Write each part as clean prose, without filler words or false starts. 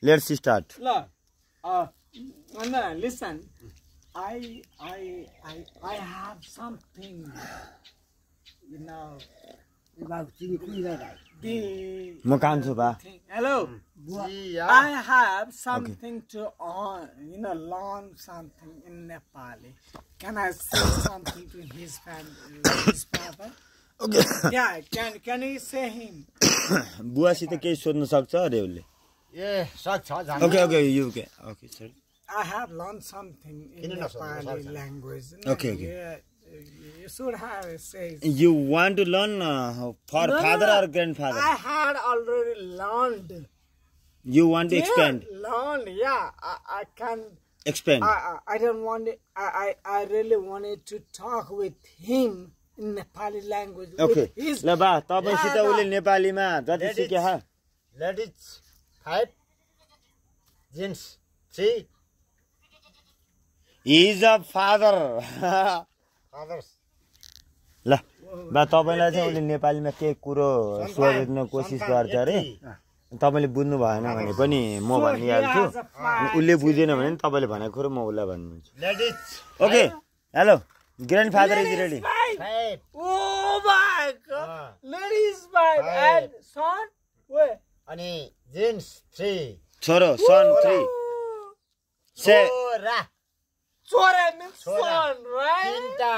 Let's start. Look, no, listen. I have something, you know. Hello. I have something to learn something in Nepali. Can I say something to his family, his father? Okay. Yeah, can you say him? बुवासित केही सोध्न सक्छ अरे उसले Okay, you okay. Okay, sorry. I have learned something in Nepali language. Okay. You should have said. You want to learn for father or grandfather? I had already learned. You want to expand? Learned, yeah. I can Expand. I don't want it. I really wanted to talk with him in Nepali language. Okay. His ल बा तपाईसित उले नेपालीमा जति सिके हा Ladies 5 gents 3 He is a father. fathers ल बा तपाईलाई चाहिँ उले नेपालीमा के कुरो सोध्न कोसिस गर्छ अरे तपाईले बुझ्नु भएन भने पनि म भनिहाल्छु उले बुझेन भने तपाईले भनेको कुरो म उलाई भन्नुहुन्छ ladies Okay. Hello. Grandfather is ready. 5 Oh my God! Ladies 5 and son. Wait. अनि gents 3 छोरो son 3. Say छोरा Sora means son, right? तीनटा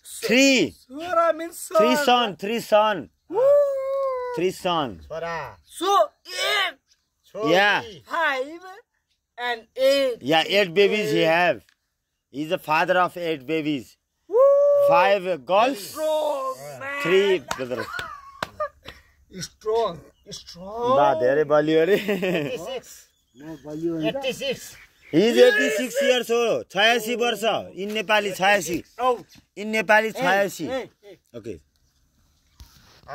3. Sora means son. 3 son, 3 son. Woo! 3 son. छोरा So 8, छोरी Yeah. 5, and 8. Yeah, 8 babies he have. He's the father of 8 babies. Woo! 5 girls, Strong, man. 3 brothers. Strong. Strong. बा धेरै बलियो अरे 86 He is 86 years old. 86 वर्ष. In Nepali 86. Oh. In Nepali 86. Hey. Okay.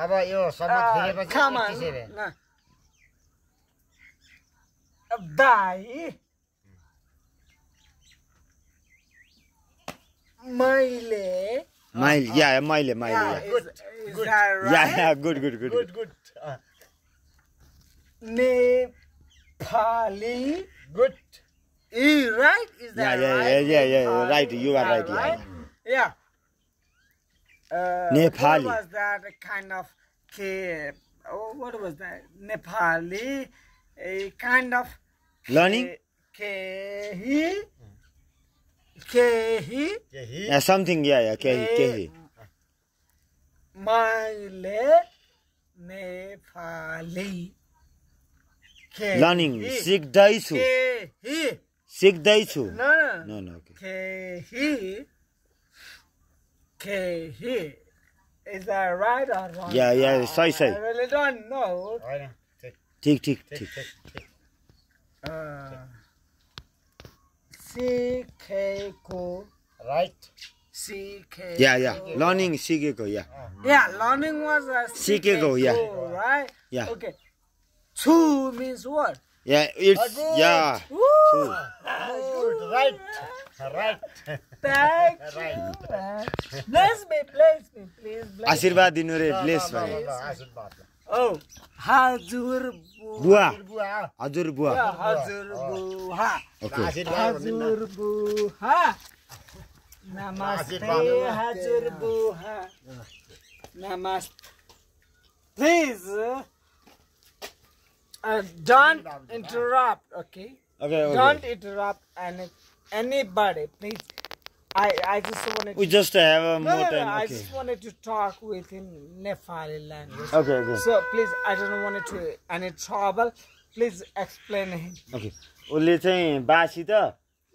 अब यो सम्मत फिरेपछि Come on. 87 Nah. Die. Mile. Mile. Yeah, mile. Yeah, Yeah. is that right? Yeah, good. good Nepali. good Right? Is that right? Yeah. Right. You are right. Yeah. Nepali. What was that kind of what was that? Nepali, a kind of Learning? Kehi. Yeah, something. Yeah. Kehi. Mile Nepali. Learning. सिक्दैछु. Kehi. सिक्दैछु. No. Okay. Kehi. Is that right or wrong? Yeah, सही. I really don't know. हैन ठीक. Sikeko. right Sikeko. Yeah. Learning सिकेको. Yeah. Yeah, learning was a Sikeko, yeah. Right? Yeah. Okay. Two means what? Yeah, it's yeah. Woo! Two. good right Thank you. Bless me, please. Bless आशीर्वाद दिनु रे bless भने आशीर्वाद Oh, Hazur बुवा बुवा हजुर बुवा Hazur Buha. Okay. आशीर्वाद Hazur Buha. Namaste, Hazur Buha. Namaste. Please, don't interrupt, okay? Okay. Don't interrupt anybody, please. I just wanted We to... just have a more No, time. I Okay. just wanted to talk with him in Nepali language. Okay. So please, I don't want to any trouble. Please explain him. Okay. उसले चाहिँ बासित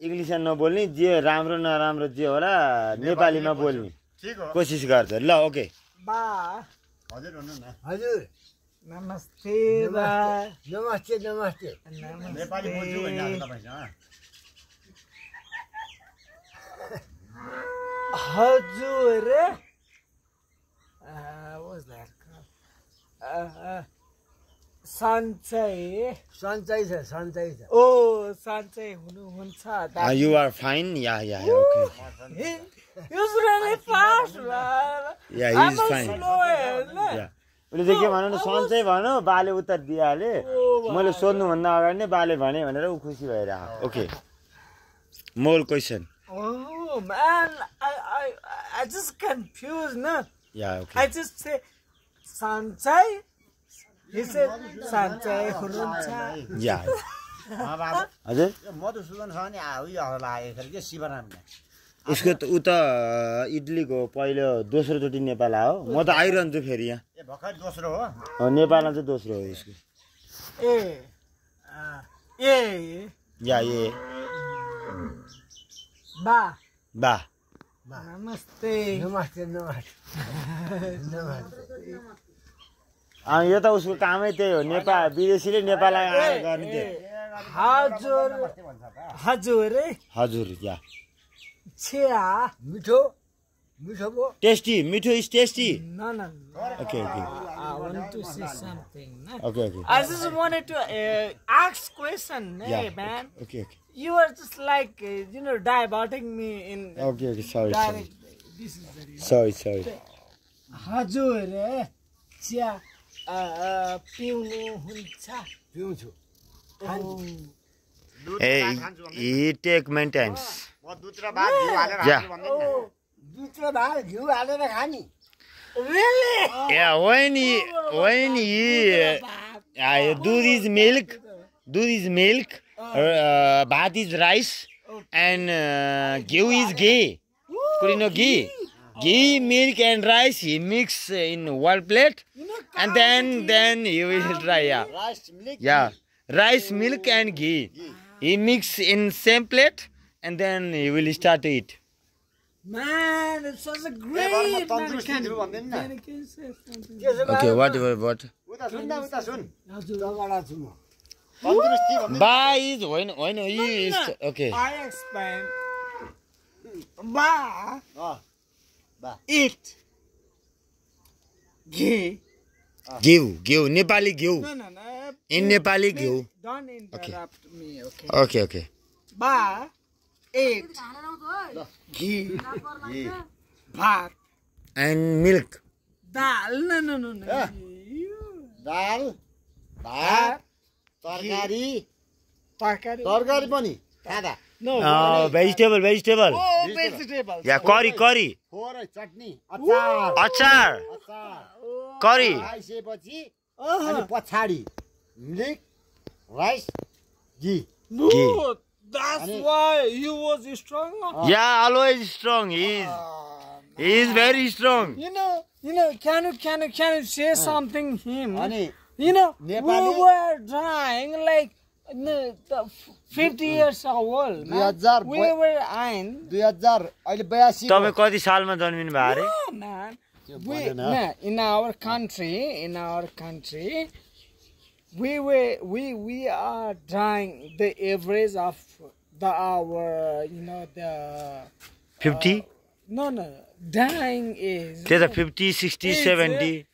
इंग्लिशमा नबोल्ने जे राम्रो नराम्रो जे होला नेपालीमा बोल्ने ठीक हो कोसिस गर्छ ल ओके Ba. हजुर भन्नु न हजुर Namaste. Ba. नमस्ते नेपाली बोल्छु भने आज तपाईसँग Hazur. What's that called? Sanchay. सन्चै छ Oh, Sanchay hununcha. You are fine. Yeah, okay. He's really fast, man. Yeah, I'm he's a fine. slow, Yeah. उसले चाहिँ के भन्नु न सन्चै भन्यो बाले उत्तर दिइहाले मैले सोध्नुभन्दा अगाडि नै बाले भने भनेर ऊ खुसी भइरहेको okay more question Oh man, I just confused, no? Yeah okay I just say Sanchai. He said Sanchai Huruncha. या हजुर मधुसूदनसँग नि उयो लागेको थियो कि शिवरामले उसको त ऊ त इडलीको पहिलो दोस्रोचोटि नेपाल आयो म त आइरहन्छु फेरि यहाँ ए भर्खर दोस्रो हो नेपालमा चाहिँ दोस्रो हो उसको या ए Ba. बा Namaste. यो त उसको कामै त्यही हो नेपाल विदेशीले नेपाललाई आएर गर्ने त्यो Hajur. हजुर या Chia. टेस्टी मिठो is tasty No. Okay okay I want to say something. No? Okay okay I just wanted to ask question, hey man. Okay okay You are just like diverting me in okay okay sorry direct. This is the reason. Sorry हजुर चिया पिउनु हुन्छ ए ही take maintains म दुध र भात घिउ हालेर या Really? Yeah, when he दूध is milk, bhat is rice, and ghee is ghee. Kurino ghee, milk and rice he mix in one plate, and then he will try rice, milk and ghee. He mix in same plate, and then he will start to eat. Man, it's such a great man. Can you say something? Okay, what? उता सुन न उता सुन तन्दुरुस्ती भन्दै Ba is when he is okay. I explain. Ba. Eat. Ghee. Give, Nepali give. No. In Nepali give. Don't interrupt me, okay? Okay. Ba. Eat. Ghee. Bhat. And milk. Dal. No. दाल भात तरकारी Tarkari. पनि खादा No. Vegetable. Oh, vegetables. Yeah, curry. For chutney achar Achar. Curry. खाइसकेपछि अनि पछाडी milk rice ghee No, that's why he was strong. Yeah, always strong. He is very strong. You know, can you say something him? अनि We Nepali- were trying like 50 years old. Man. 2000 We were in. 2000 अहिले 82 तपाईँ कति सालमा जन्मिनु भयो अरे? No, man. In our country, we are trying the average of our the 50? no dying is त्यो त 50, 60, 70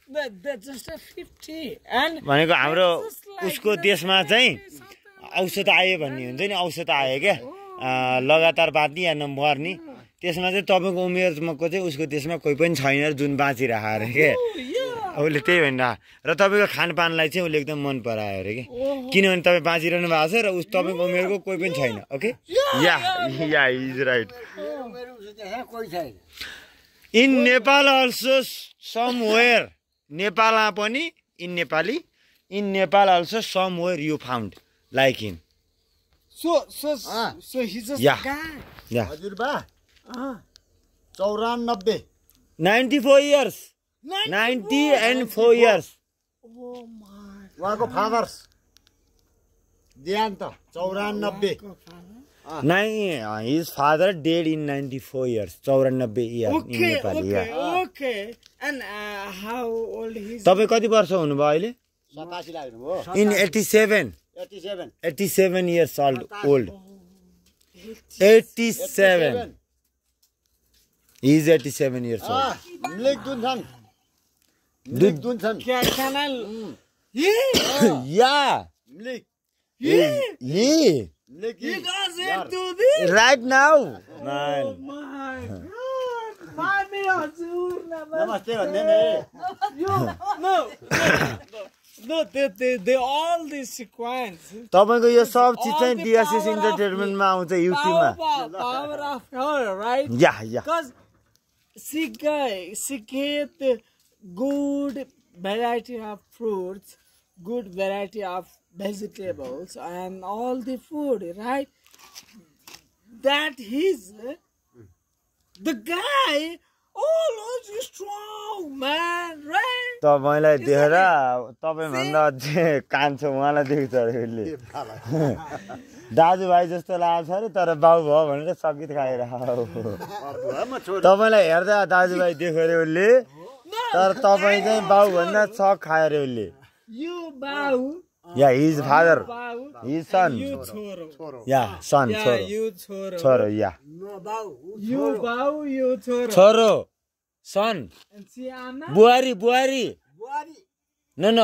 that's just a 50 and भनेको हाम्रो it's just like, उसको देशमा चाहिँ औषध आयो भन्ने हुन्छ नि औषध आयो क्या लगातार बाँच्ने या नमर्ने त्यसमा चाहिँ तपाईँको उमेरको चाहिँ उसको देशमा कोही पनि छैन जुन बाँचिरहेको अरे के उसले त्यही भनिरह र तपाईँको खानपानलाई चाहिँ उसले एकदम मन परायो अरे कि किनभने तपाईँ बाँचिरहनु भएको छ र उस तपाईँको उमेरको कोही पनि छैन okay yeah is right in Nepal also somewhere नेपालमा पनि in Nepal also somewhere you found like him so he's just Yeah. a guy या हजुरबा 94 94 years 90 and 4 years oh my उहाँको फादर्स देहान्त 94 his father dead in 94 years 94 years in Nepal okay and how old he's तपाईँ कति वर्ष हुनुभयो अहिले 87 लाग्नुभयो in 87 years old 87 he is 87 years old milk दुन छन् can I yeah milk he milk you guys do this right now man oh my god Mami हजुर नमस्ते भन्ने नि No, they all this sequence. तपाईको यो सब चिज चाहिँ डिएसएस इन्टरटेनमेन्टमा आउँछ युट्युबमा Power of her, right? Yeah yeah Because she get good variety of fruits, good variety of vegetables, and all the food, right? That he's the guy. Oh, he's strong, man, right? तपाईँलाई देखेर तपाईँभन्दा अझै कान्छ उहाँलाई देख्छ अरे उसले दाजुभाइ जस्तो लागेको छ अरे तर बाउ भयो भनेर सकित खाएर तपाईँलाई हेर्दा दाजुभाइ देख्यो अरे उसले तर तपाईँ चाहिँ बाउ भन्दा छक खायो अरे उसले You bow. Yeah his father Bow. His son You choro. Yeah son Yeah, छोरो you choro. छोरो या You bow, you choro. छोरो सन And see Anna? बुहारी बुहारी न न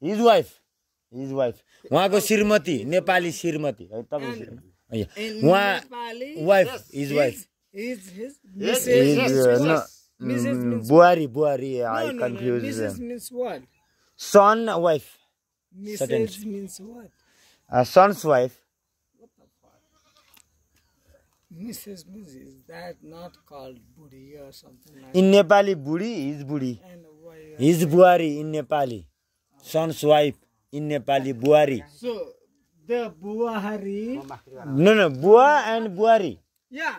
हिज वाइफ उहाँको श्रीमती नेपाली श्रीमती है तपाईँ श्रीमती In उहाँ Nepali, wife his wife is his his means buhari buhari I no, confuse Mrs. means what? Son wife Mrs. means what? Son's wife Mrs. means is that not called budi or something like in Nepali budhi his budhi that? And why? His buhari in Nepali son's wife in Nepali buhari So the buahari, न बुवा and बुहारी yeah,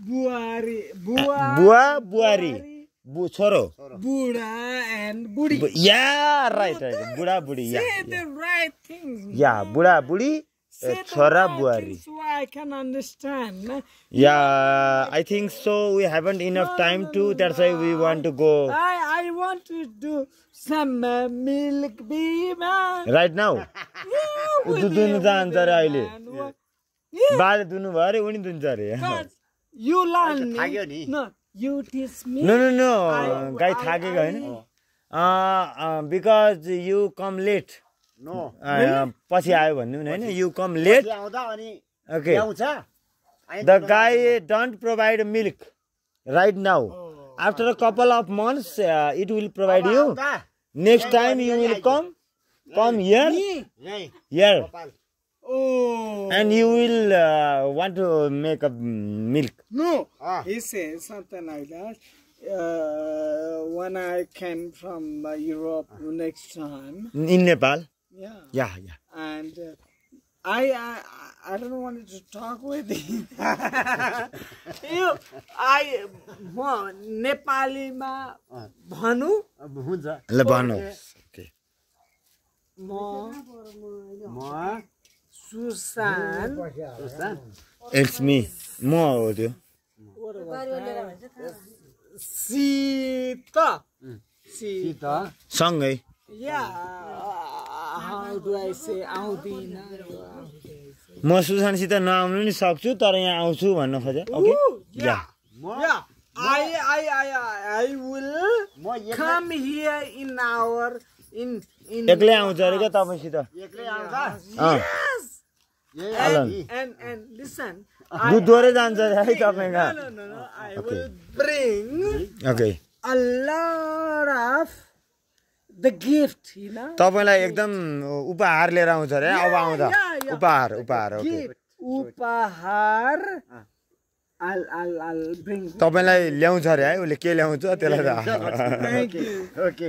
buari, बुवा बुहारी छोरो buda and budi. Yeah right right बुढा बुढी या Say the right things. या बुढा बुढी Say the छोरा right बुहारी things so I can understand. na? Yeah I think so we haven't enough time to that's why we want to go I want to do some milk bee, man. Right now Yeah, with दुध दुनु the- जान्छ अरे अहिले and what- Yeah, बाले दुनु भयो अरे उनी दुन्छ अरे because you learn थाक्यो me. नि। No, you teach me. No no no गाई थाकेको होइन because you come late no पछि आयो भन्नु होइन यु कम लेट आउँदा अनि ओके ल्याउँछ the guy don't provide milk right now after a couple of months it will provide you next time you will come here यही here कपाल Oh. and you will want to make a milk. No, Ah. he says something like that. When I came from Europe next time, In Nepal? yeah, Yeah, yeah. and I don't want to talk with him. Nepali ma bhanu अब हुन्छ ल भन्नुहोस् Okay. म Susan. It's me. म हो त्यो Sita. त सँगै Yeah. How do I say? Audina. म सुशान्तसित नआउनु नि सक्छु तर यहाँ आउँछु भन्न खोजेँ okay yeah Yeah. I will come here in our in. एक्लै आउँछ अरे क्या तपाईँसित एक्लै आउँछ Yes. यही And listen. दुध दोहोरै जान्छ अरे है तपाईँका No. I will bring okay a lot of the gift, you know. तपाईँलाई एकदम उपहार लिएर आउँछ अरे अब आउँदा yeah. उपहार okay Gift. Upahar. I'll bring. तपाईँलाई ल्याउँछ अरे है उसले के ल्याउँछ त्यसलाई Thank you. Okay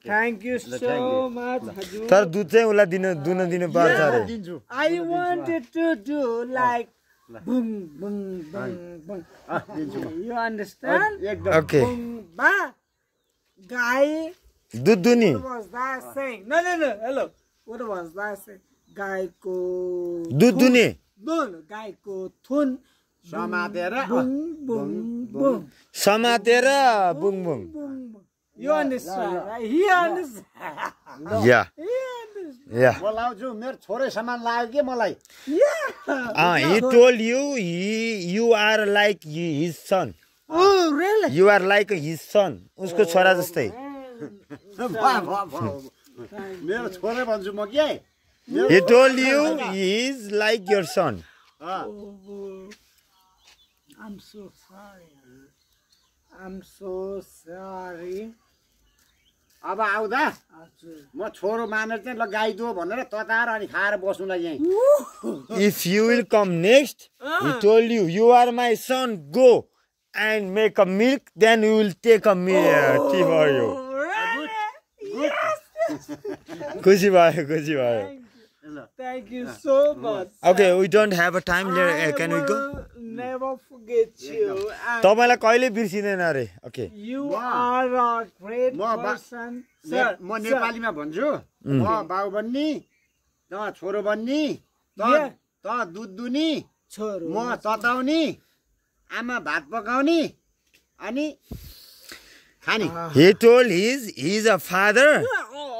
Thank you so much. Hajur. तर दुध चाहिँ उसलाई दिनु पर्छ अरे दिन्छु I wanted to do like boom, boom, boom, boom. You understand? एकदम ओके Boom, ba. Guy. दुध दुनी What was that saying? No. Hello. What was that saying? Guy ko. दुध दुनी No. Guy ko thun. समातेर Boom, boom. समातेर बुङ बुङ Boom. You understand? Right? He understand. Yeah He understand. या म लाउँछु मेरो छोरै सामान लाग्यो के मलाई Yeah. he told you you are like his son Oh, really? you are like his son उसको छोरा जस्तै मेरो छोरै भन्छु म के he told you he is like your son Oh, I'm so sorry. I'm so sorry. अब आउँदा हजुर म छोरो मानेर चाहिँ ल गाइदियो भनेर तताएर अनि खाएर बस्नुलाई यहीँ If you will come next, he told you, you are my son, go and make a milk, then we will take a tea for you. खुसी भयो. Thank you so much. Okay, we don't have a time. I Can we go? will never forget you. And तपाईलाई कहिले बिर्सिदैन अरे. Okay. you are a great person. Sir, म नेपालीमा भन्छु म बाउ बन्नी त छोरो बन्नी Yeah. त दुध दुनी छोरो म तताउने आमा भात पकाउने अनि खाने He told he's a father.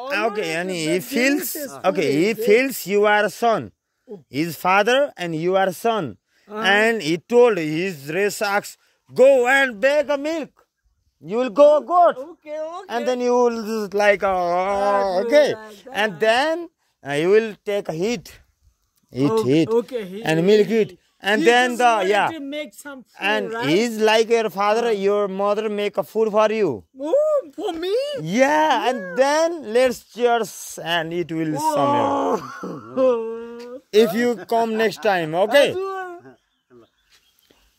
Okay, and he feels you are a son. His father and you are a son. And he told his race ox, go and bake a milk. You will go goat. Okay. And then you will like, okay. And then you will take a heat. Heat. Okay. And milk it. And then to make some food, And right? he's like your father, your mother make a food for you. Oh, for me? Yeah, and then let's cheers and it will somewhere. If you come next time, okay?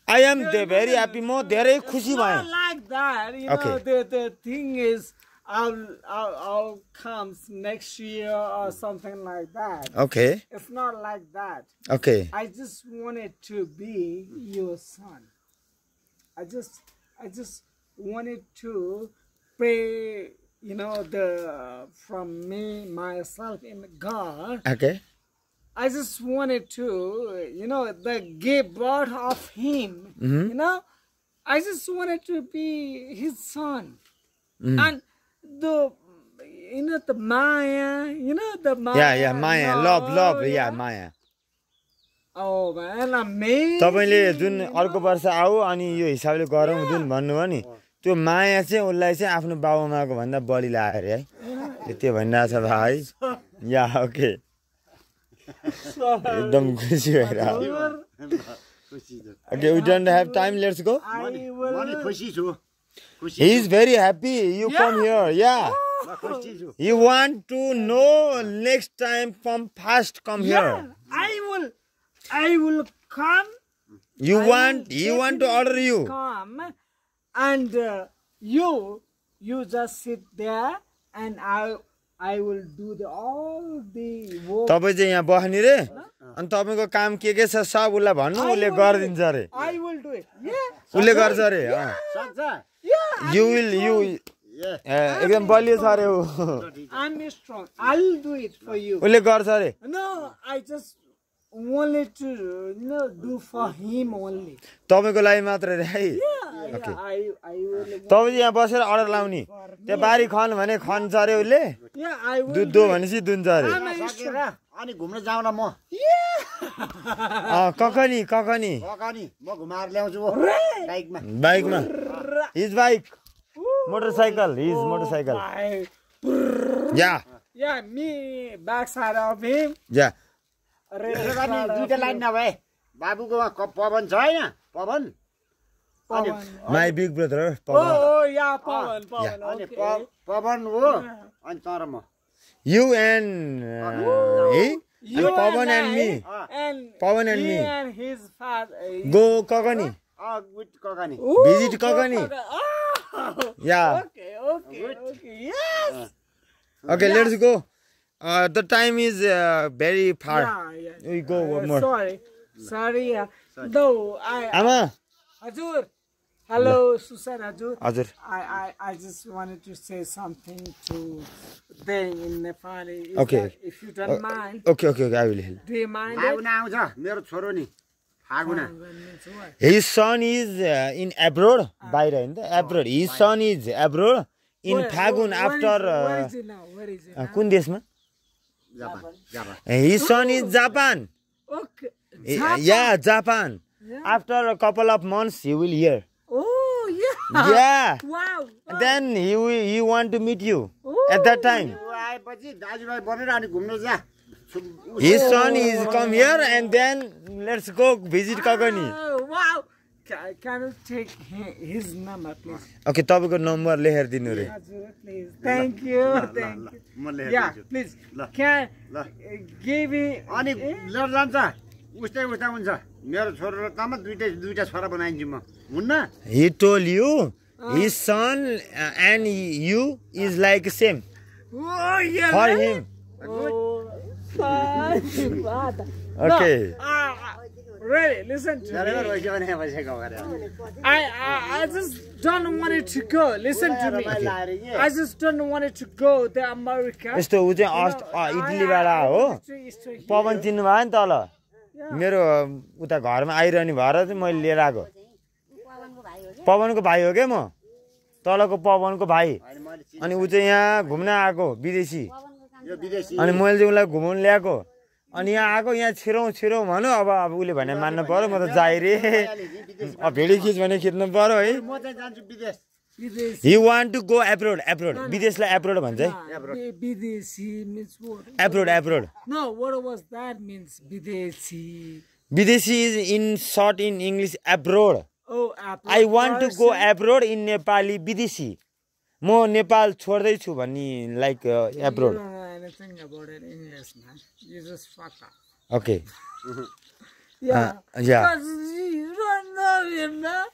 I am very happy. Mo धेरै खुसी Not भएँ. like that. You know, Okay. the thing is, I'll come next year or something like that. Okay, It's not like that. okay. I just wanted to be your son. I just wanted to pray, you know, from me, myself in God. Okay. I just wanted to, you know, give birth of him. You know, I just wanted to be his son. And the Maya, the Maya. Yeah, Maya. Love. Yeah, Maya. Oh man, amazing. तपाईले जुन अर्को वर्ष आऊ अनि यो हिसाबले गरौँ जुन भन्नुभयो नि त्यो माया चाहिँ उसलाई चाहिँ आफ्नो बाबुआमाको भन्दा बढी लाग्यो अरे है त्यो भनिरहेछ भाइ या ओके एकदम खुसी भइरहेको Okay, we don't have time. Let's go. I म will. नि खुसी छु He is very happy. You come here. Yeah. म खुसी छु You want to know next time from past come here. I will come. He want to order you. Come, and you just sit there, and I will do all the work. तपाईँ चाहिँ यहाँ बस्ने रे अनि तपाईको काम के छ सब उसलाई भन्नु उसले गरिदिन्छ अरे I will do it. Yeah. उसले गर्छ अरे सक्छ Yeah. you एकदम बलियो छ अरे ऊ I'm strong. I'll do it for you. उसले गर्छ अरे No, I just wanted to, do for him only. तपाईको लागि मात्र रे है Yeah, I will. तपाईँ यहाँ बसेर अर्डर लाउने त्यो बारी खन भने खन्छ अरे उसले Yeah, I will. दुध दो भनेपछि दुन्छ अरे सकेर अनि घुम्न जाउँ न म ककनी ककानी म घुमाएर ल्याउँछु बाइकमा बाइकमा हिज बाइक मोटरसाइकल या Yeah, me backside of him. या त्यसो गर्ने दुईटा लाइन नभए बाबुकोमा पवन छ होइन पवन अनि my big brother Oh, yeah, Pawan. अनि Okay. पवन हो अनि तर म You and he? You And Pawan and and I, me. And Pawan and he me. and his father. Go Kakani. With Kakani Visit Kakani. Oh, Yeah. okay. Yes. Okay, let's go. The time is very far. Yeah. We go one more. Sorry. No, Ama. Hajur. Hello, Susan Hajur. Hajur. I just wanted to say something to them in Nepali. Okay. If you don't mind. Okay, I will help. Do you mind it? फागुना आउँछ मेरो छोरो नि फागुना His son is in abroad. बाहिर हैन त abroad. His son is abroad in Phagun after Where is it now? कुन देशमा? Japan His son is Japan. Okay. Yeah, Japan. After a couple of months he will hear. Oh, yeah. Yeah. Wow. Then he want to meet you at that time. आएपछि दाजुभाइ बनेर अनि घुम्नु जा His son is come here and then let's go visit Kakani. Oh, wow. can you take his number, please? Okay तपाईँको number लेखेर दिनु रे Hazur, please. Thank you. Thank you. म लेखेर Yeah, दिन्छु। please. ल। Can ल। give me. अनि लिएर जान्छ उस्तै हुन्छ मेरो छोरो त दुईटा छोरा बनाइदिन्छु म हुन्न he told you his son and you is like same Oh, yeah. for really? him Oh, Father. Okay. No, really, listen to गरेर me. बस्यो भने बसेको गरेर I just don't want it to go. Listen to me. I just don't want it to go to America. यस्तो ऊ चाहिँ इटलीबाट हो पवन चिन्नु भयो नि तल मेरो उता घरमा आइरहने भएर चाहिँ मैले लिएर आएको पवनको भाइ हो क्या म तलको पवनको भाइ अनि ऊ चाहिँ यहाँ घुम्न आएको विदेशी यो विदेशी अनि मैले चाहिँ उसलाई घुमाउनु ल्याएको अनि यहाँ आएको यहाँ छिरौँ भन्यो अब उसले भने मान्नु पर्यो म त जाइ रे भिडियो खिच भने खिच्नु पर्यो है म चाहिँ जान्छु विदेश he want to go abroad विदेशलाई एब्रोड भन्छ है Bideshi means what? Abroad No, what was that means? Bideshi. विदेशी is in short in English abroad Oh, apple. I want to go abroad in Nepali विदेशी म नेपाल छोड्दैछु भन्ने like You abroad don't know anything about it English, man. You just fuck up. Okay Yeah. Yeah Because you don't know it, man.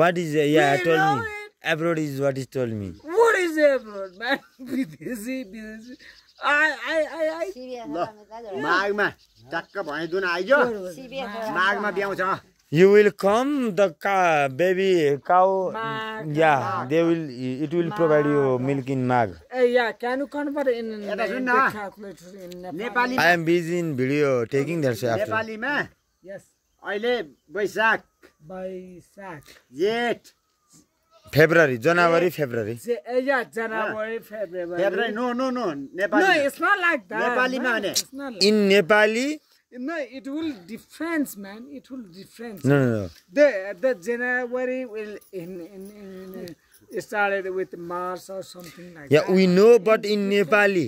What is yeah We told know me it. Abroad is what is told me What is abroad, man? Bideshi. I. माघमा टक्क भइदिउन आइज माघमा ब्याउँछ You will come the baby cow. Mag. Yeah, they will. It will provide you milk in Mag. Yeah, can you convert it in Yeah, that's the enough. calculator in Nepali? Nepali I am busy in video taking that after. नेपालीमा Yes, अहिले Baishakh by sack. Jeth February, January, February. Yeah, January, February. February no No, Nepali it's not like that. नेपालीमा man. भने It's not like In Nepali, No, it will difference, man. It will difference. no. The January will it started with Mars or something like Yeah, that. we know, but in Nepali,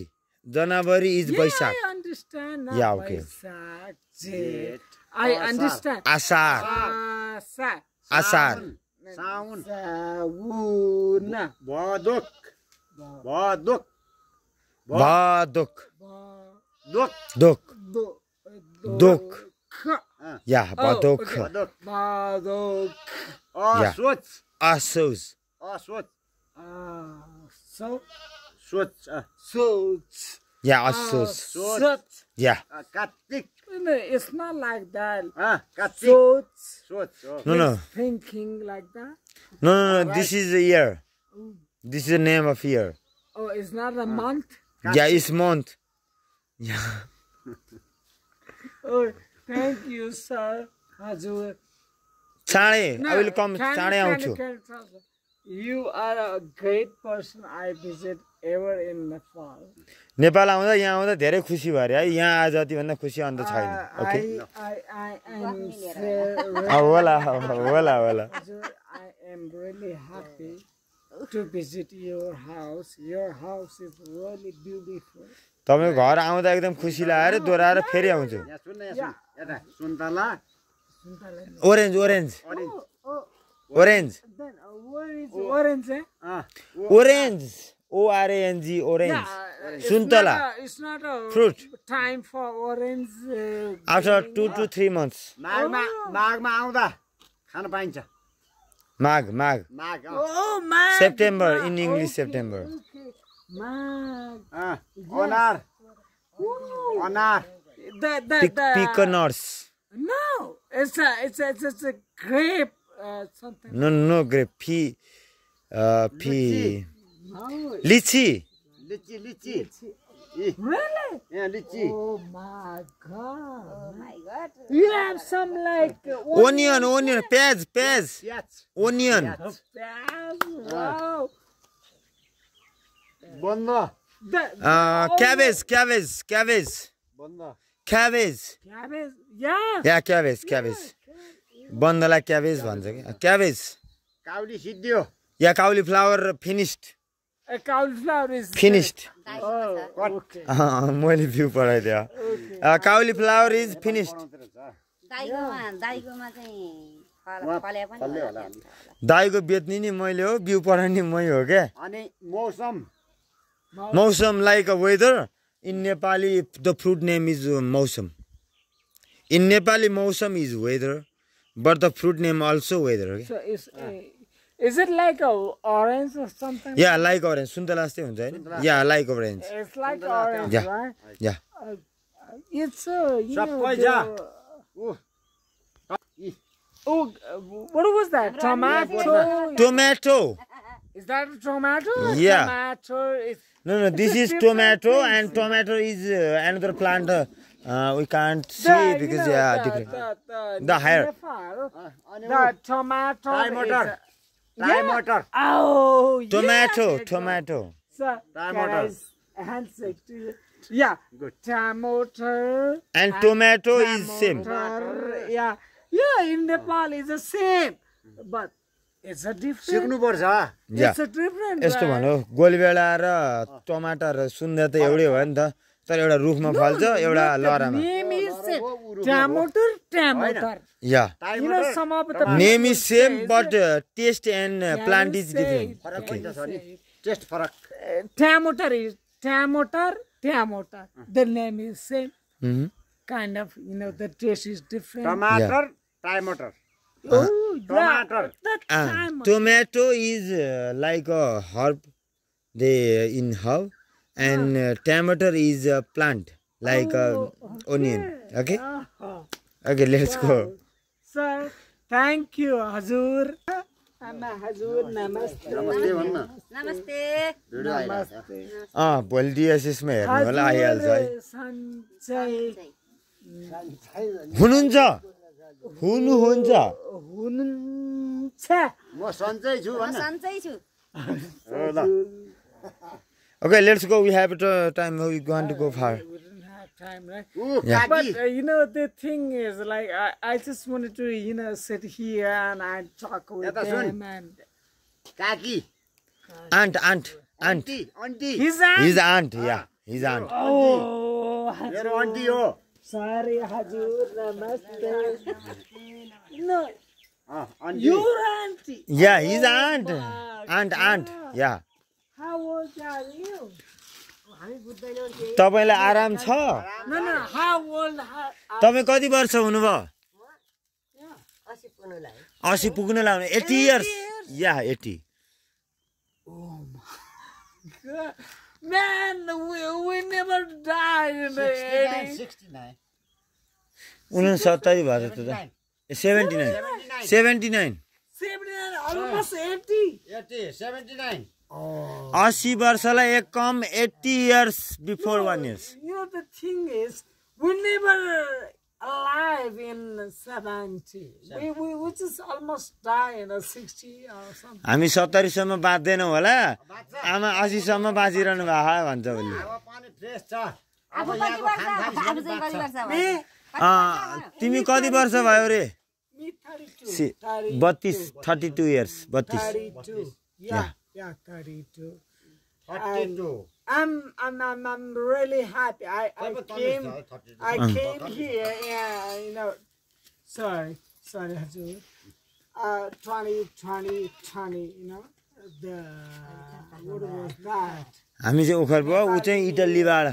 January is Yeah, Vaishak. I understand. Now. Yeah, okay. Vaishak, Jet. I understand. Asar, Sa. Asar. साउन Sauna. भदोक भदोक Badok, दोक Dok, Dok. Ka. Yeah, Badok. okay. भदोक Badok. असोच Asos. असोच So. सोच Yeah, Asos. Sot. Yeah. Kartik No, it's not like that. Kartik Sot. सोच No. Thinking like that. No. This is the year. This is the name of year. Oh, it's not a month. Yeah, it's month. Yeah. Oh, thank you, sir. Hazur. चाँडै I will come. चाँडै आउँछु. You are a great person. I visit ever in Nepal. Nepal आउँदा यहाँ आउँदा धेरै खुसी भयो अरे है यहाँ आज जतिभन्दा खुसी अन्त छैन ओके I am होला Hazur, I am really happy to visit your house. Your house is really beautiful. तपाईँको घर आउँदा एकदम खुसी लागेर दोहोऱ्याएर फेरि आउँछु यहाँ सुन्न यता सुन्तला orange Oh, orange then where is orange? Eh? Orange ORANG orange सुन्तला It's not a Fruit. time for orange. After 2 to 3 months माघमा आउँदा खान पाइन्छ Magh Magh Oh, man. September in English September Okay. Man. Anar anar The पिकनर्स No, it's a grape. Something. No grape फी No. Litchi लिची लिची Really? यहाँ लिची Oh my God. You have some like onion प्याज प्याज ओनियन Wow. बन्द क्याबेज बन्द Cabbage. Yeah. क्याबेज बन्दलाई क्याबेज भन्छ कि क्याबेज काउली सिद्धियो या काउली flower finished A cauliflower is finished Oh, okay. मैले भ्यू पढाइदिएँ काउली फ्लावर इज फिनिस्ड दाइकोमा चाहिँ फल्यो होला दाइको बेच्ने नि मैले हो बिउ पढाउने मै हो क्या अनि मौसम मौसम like a weather in Nepali the fruit name is मौसम इन नेपाली मौसम is weather but the fruit name also weather हो So is it like a orange or something? Yeah like orange सुन्तला जस्तै हुन्छ होइन yeah like orange It's like orange, Yeah. right? Yeah It's you know. सबै जा Oh, what was that? Tomato. Tomato Is that a tomato? Yeah. Tomato is. No, this is different tomato, things. and tomato is another plant. We can't see The, it because different. The hair. अनि The tomato. Tomato. is, टमाटर Oh, Tomato, yeah. tomato. So, Tomato. handshake to you. Yeah. Good. Tomato. And tomato is same. Tomato, yeah. Yeah, in Nepal it's the same. But it's a different. सिक्नुपर्छ Yeah. It's a different. यस्तो भनौँ गोलीबेडा र टमाटर सुन्दा त एउटै हो नि त तर एउटा रुखमा फल्छ एउटा लहरामा Name is same. Tomato. या You know, some of the name is same people but say taste and plant is different फरक हुन्छ सरी टेस्ट फरक Tomato is tomato. The name is same. Kind of, you know, the taste is different. टमाटर टमाटर Oh, yeah. Tomato. The tomato. Tomato is like a herb they in hub and टमाटर is a plant like onion okay okay let's go Sir, thank you, Hazur. Hazur, namaste. नमस्ते भन्न नमस्ते video आइरहेको छ भोलि डिएसएसमा हेर्नु होला आइहाल्छ है Sanjay. हुनुहुन्छ हुनुहुन्छ Hununcha. म सन्चै छु म भन्न सन्चै छु ल Okay, let's go. We have time. We want to go far. We didn't have time, right? ऊ Yeah. But काकी you know, the thing is, like, I just wanted to, you know, sit here and I talk with Yeah, that's them and काकी Aunt. Aunty aunty his His aunt. Yeah, his aunt. Oh, मेरो aunty हो sorry, Hazur, namaste. No, aunty your auntie. Yeah, his aunt. my Aunt. Yeah. How old are you? तपाईँलाई आराम छ No, how old? तपाईँ कति वर्ष हुनुभयो 80 पुग्नु लाग्नु 80 years yeah 80 Man, we never die in the 80s. 69 69 भएर त 79 79 Almost 80. 79 80 वर्षलाई एक कम 80 years before 1 years You know, the thing is, we never alive in 70. We just almost die in a 60 or something. हामी 70 सम्म बाँच्दैनौँ होला आमा 80 सम्म बाँचिरहनु भएको भन्छ उसले अब पानी फ्रेस छ अब आफू कति यहाँको वर्ष खानखान आफू चाहिँ कति वर्ष भयो? तिमी कति वर्ष भयो रे Me 32. 32 years 32 32. Yeah, 32. 32 I'm really happy. I came here. Yeah, you know. Sorry, Hazur. 2020. You know, what was that? हामी चाहिँ ओखर भयो ऊ चाहिँ इटलीबाट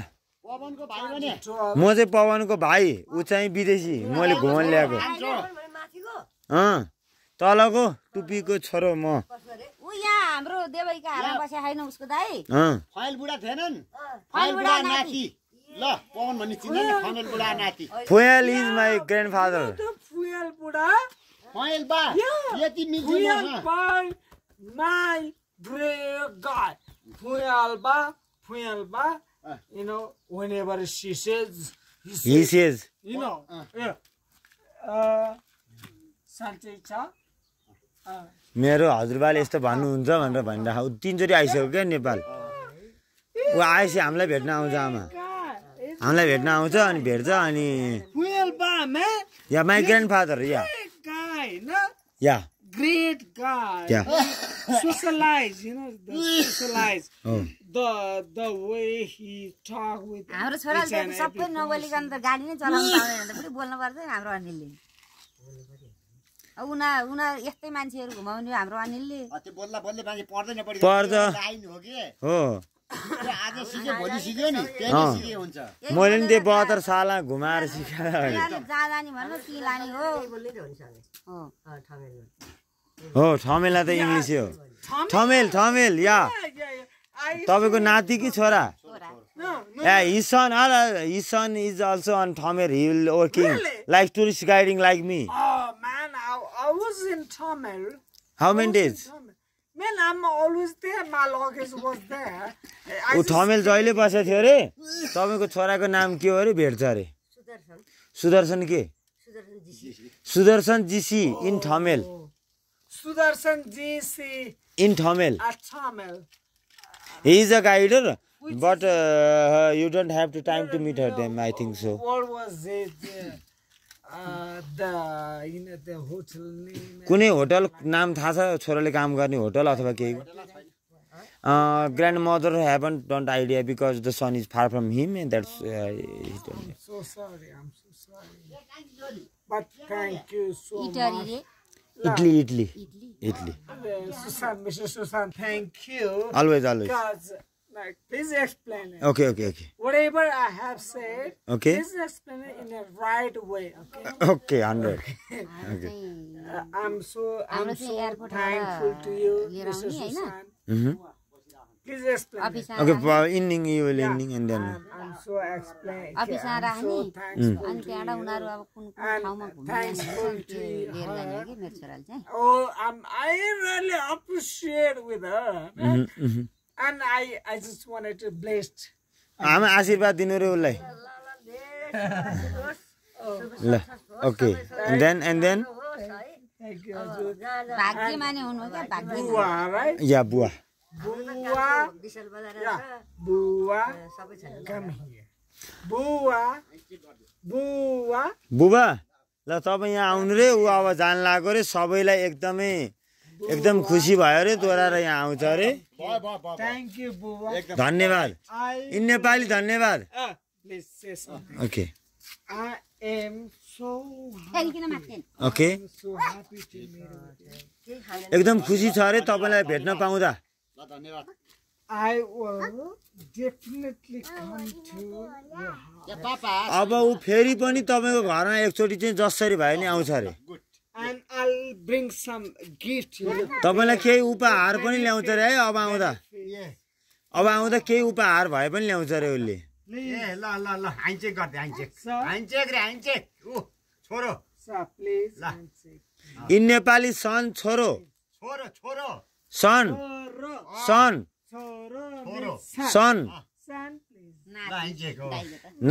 पवनको भाइ भने म चाहिँ पवनको भाइ ऊ चाहिँ विदेशी मैले घुमन ल्याएको तलको टुपीको छोरो म ऊ यहाँ हाम्रो देवैका हालमा बसे छैन उसको दाइ फैल बुढा थिएनन् फैल बुढा नाति ल पवन भन्ने चिन्दैन फैल बुढा नाति Phuyal is my grandfather The fuel Buddha. फैल बा Yeah. यति मिल्छ Fuel by my brave God. Fuel ba. You know, whenever she says, he says you know, yeah. Sanjay cha. मेरो हजुरबाले यस्तो भन्नुहुन्छ भनेर भनिरहेको 3 चोटि आइसक्यो क्या नेपाल ऊ आएपछि हामीलाई भेट्न आउँछ आमा हामीलाई भेट्न आउँछ अनि भेट्छ अनि Fuel ba, man. Yeah my grand father yeah Great guy, no? Yeah Great guy. Yeah. Socialize, you know, socialize. Oh. The way he talk with हाम्रो छोराले each and त सबै every नबोलिकन त गाडी नै चलाउनु पाउँदैन त फेरि बोल्नु पर्छ हाम्रो अनिलले उनीहरू यस्तै मान्छेहरू घुमाउने हाम्रो अनिलले त्यो बोल्दा बोल्दै मान्छे पढ्दैन पढ्छ लाइन हो कि हो आज सिक्यो भोलि सिक्यो नि त्यही सिके हुन्छ मैले नि त्यो 72 सालमा घुमाएर सिकाएर जाँदा नि भन्नु कि लाने हो हो ठमेला त इङ्ग्लिसै हो ठमेल या तपाईको नाति कि छोरा his son is also on Tamil. He will working like tourist guiding like me. Oh man, I was in Tamil. How many days? Man, I'm always there. My luggage was there. उ ठमेल जहिले बसेको थियो रे तपाईको छोराको नाम के हो रे भेट्छ रे सुदर्शन के Sudarshan GC in Thamel Sudarshan GC in Thamel at Tamil. He is a guider but you don't have to time to meet her them I think so. What was it? The hotel name. कुनै होटल नाम थाहा छ छोराले काम गर्ने होटल अथवा केही grandmother haven't don't idea because the son is far from him and that's he told me. I'm so sorry. But thank you so इटरी much. रे Italy Susan, Mr. Susan, thank you. always Because, like, please explain it. okay Whatever I have said, Okay. please explain it in a right way, okay? okay 100 I'm so हाम्रो चाहिँ airport thankful to you, लिएर Mr. आउने हैन Susan. Please explain it. अफिसमा okay ending you will ending and then I'm so explain. अफिसमा I'm राख्ने so thankful. अनि त्यहाँबाट उनीहरू अब कुन ठाउँमा घुम्न thankful जाने to लिएर जाने her. कि मेरो छोराले चाहिँ Oh, I really appreciate with her, man. And I just wanted to bless. आमा आशीर्वाद दिनु रे उसलाई ल okay and then Thank you. भाग्यमानी हुनु क्या भाग्य Bua, right? या बुवा Bua. Yeah. Bua. Come here. Bua. बुबा ल तपाईँ यहाँ आउनु रे ऊ अब जान लाग्यो रे सबैलाई एकदम खुसी भयो रे तोरा र यहाँ आउँछ रे Thank you, Bua. धन्यवाद इन नेपाली धन्यवाद Please say something. okay I am so हेलिकन माथि okay happy to meet you. एकदम खुसी छ रे तपाईलाई भेट्न पाउँदा I will definitely come to your house. अब ऊ फेरि पनि तपाईको घरमा एकचोटि चाहिँ जसरी भए नि आउँछ रे And I'll bring some gift here. तपाईलाई केही उपहार पनि ल्याउँछ रे है अब आउँदा केही उपहार भए पनि ल्याउँछ रे उसले ल हाइचेक गर्दै हाइचेक ऊ छोरो Sir, please. handshake. In Nepali son छोरो सन Son, please. ल हाइचेक हो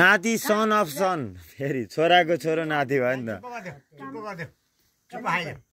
नाति सन अफ सन फेरि छोराको छोरो नाति भयो नि त चुप गरिदेऊ